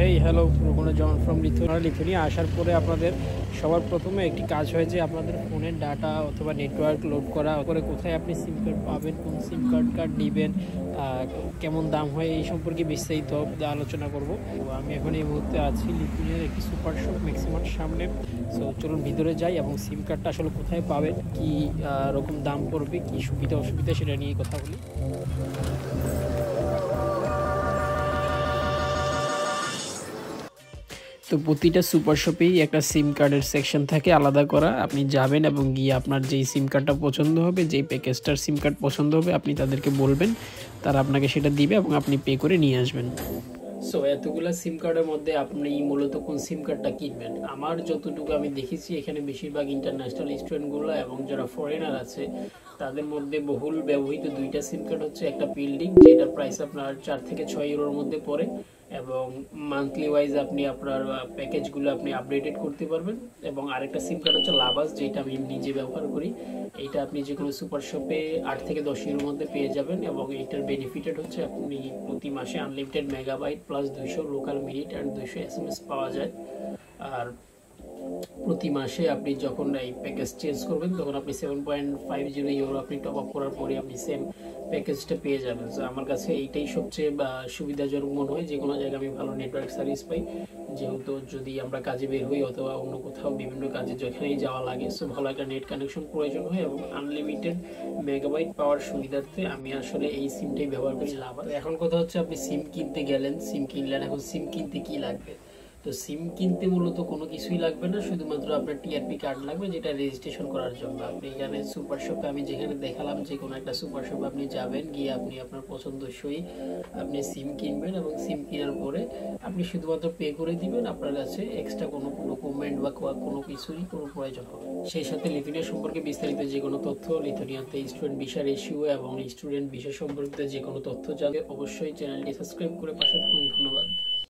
Hey hello, Rukna John from Lithuania আসার পরে আপনাদের সবার প্রথমে একটি কাজ হয় যে আপনাদের ফোনের ডাটা অথবা নেটওয়ার্ক লোড করা, করে কোথায় আপনি সিম কার্ড পাবেন, কোন সিম কার্ড নেবেন, কেমন দাম হয়, এই সম্পর্কে বিস্তারিত আলোচনা করব। তো আমি এখন এই মুহূর্তে আছি লিথুনিয়ার একটি সুপার শপ ম্যাক্সিমার সামনে। সো চলুন ভিতরে যাই এবং সিম কার্ডটা আসলে কোথায় পাবেন, কী রকম দাম পড়বে, কী সুবিধা অসুবিধা সেটা নিয়ে কথা বলি। তো প্রতিটা সুপার শপেই একটা সিম কার্ডের সেকশন থাকে আলাদা করা। আপনি যাবেন এবং গিয়ে আপনার যেই সিম কার্ডটা পছন্দ হবে, যেই প্যাকেজটার সিম কার্ড পছন্দ হবে, আপনি তাদেরকে বলবেন, তারা আপনাকে সেটা দিবে এবং আপনি পে করে নিয়ে আসবেন। সো এতগুলা সিম কার্ডের মধ্যে আপনি মূলত কোন সিম কার্ডটা কিনবেন? আমার যতটুকু আমি দেখেছি এখানে বেশিরভাগ ইন্টারন্যাশনাল স্টুডেন্টগুলো এবং যারা ফরেনার আছে তাদের মধ্যে বহুল ব্যবহৃত দুইটা সিম কার্ড হচ্ছে একটা বিল্ডিং, যেটার প্রাইস আপনার 4 থেকে 6 ইউরোর মধ্যে পড়ে এবং মান্থলি ওয়াইজ আপনি আপনার প্যাকেজগুলো আপনি আপডেটেড করতে পারবেন। এবং আরেকটা সিম কার্ড হচ্ছে লাভাস, যেটা আমি নিজে ব্যবহার করি। এইটা আপনি যে কোনো সুপার শপে 8 থেকে 10 ইউরোর মধ্যে পেয়ে যাবেন এবং এইটার বেনিফিটেড হচ্ছে আপনি প্রতি মাসে unlimited megabyte plus 200 local minute and 200 SMS পাওয়া যায়। আর প্রতি মাসে আপনি যখন এই প্যাকেজ চেঞ্জ করবেন তখন আপনি 7.50 ইউরো আপনি টপ আপ করার পরে আপনি সেম প্যাকেজটা পেয়ে যাবেন। তো আমার কাছে এইটাই সবচেয়ে সুবিধাজনক মনে হয়। যে কোনো জায়গায় আমি ভালো নেটওয়ার্ক সার্ভিস পাই, যেহেতু যদি আমরা কাজে বের হই অথবা অন্য কোথাও বিভিন্ন কাজে যেখানেই যাওয়া লাগে, সো ভালো একটা নেট কানেকশন প্রয়োজন হয় এবং আনলিমিটেড মেগাবাইট পাওয়ার সুবিধার্থে আমি আসলে এই সিমটাই ব্যবহার করি লাভার। এখন কথা হচ্ছে আপনি সিম কিনতে গেলেন, সিম কিনলেন, এখন সিম কিনতে কি লাগবে? তো সিম কিনতে মূলত কোনো কিছুই লাগবে না, শুধুমাত্র আপনার টিআরপি কার্ড লাগবে, যেটা রেজিস্ট্রেশন করার জন্য। আপনি এখানে সুপার শপে আমি যেখানে দেখালাম, যে কোনো একটা সুপার শপে আপনি যাবেন, গিয়ে আপনি আপনার পছন্দসই আপনি সিম কিনবেন এবং সিম কেনার পরে আপনি শুধুমাত্র পে করে দিবেন। আপনার কাছে এক্সট্রা কোনো ডকুমেন্ট বা কোনো কিছুরই কোনো প্রয়োজন হবে। সেই সাথে লিথুনিয়া সম্পর্কে বিস্তারিত যে কোনো তথ্য, লিথুনিয়াতে স্টুডেন্ট ভিসা রেশিও এবং স্টুডেন্ট ভিসা সম্পর্কিত যে কোনো তথ্য জানতে অবশ্যই চ্যানেলটি সাবস্ক্রাইব করে পাশে থাকুন। ধন্যবাদ।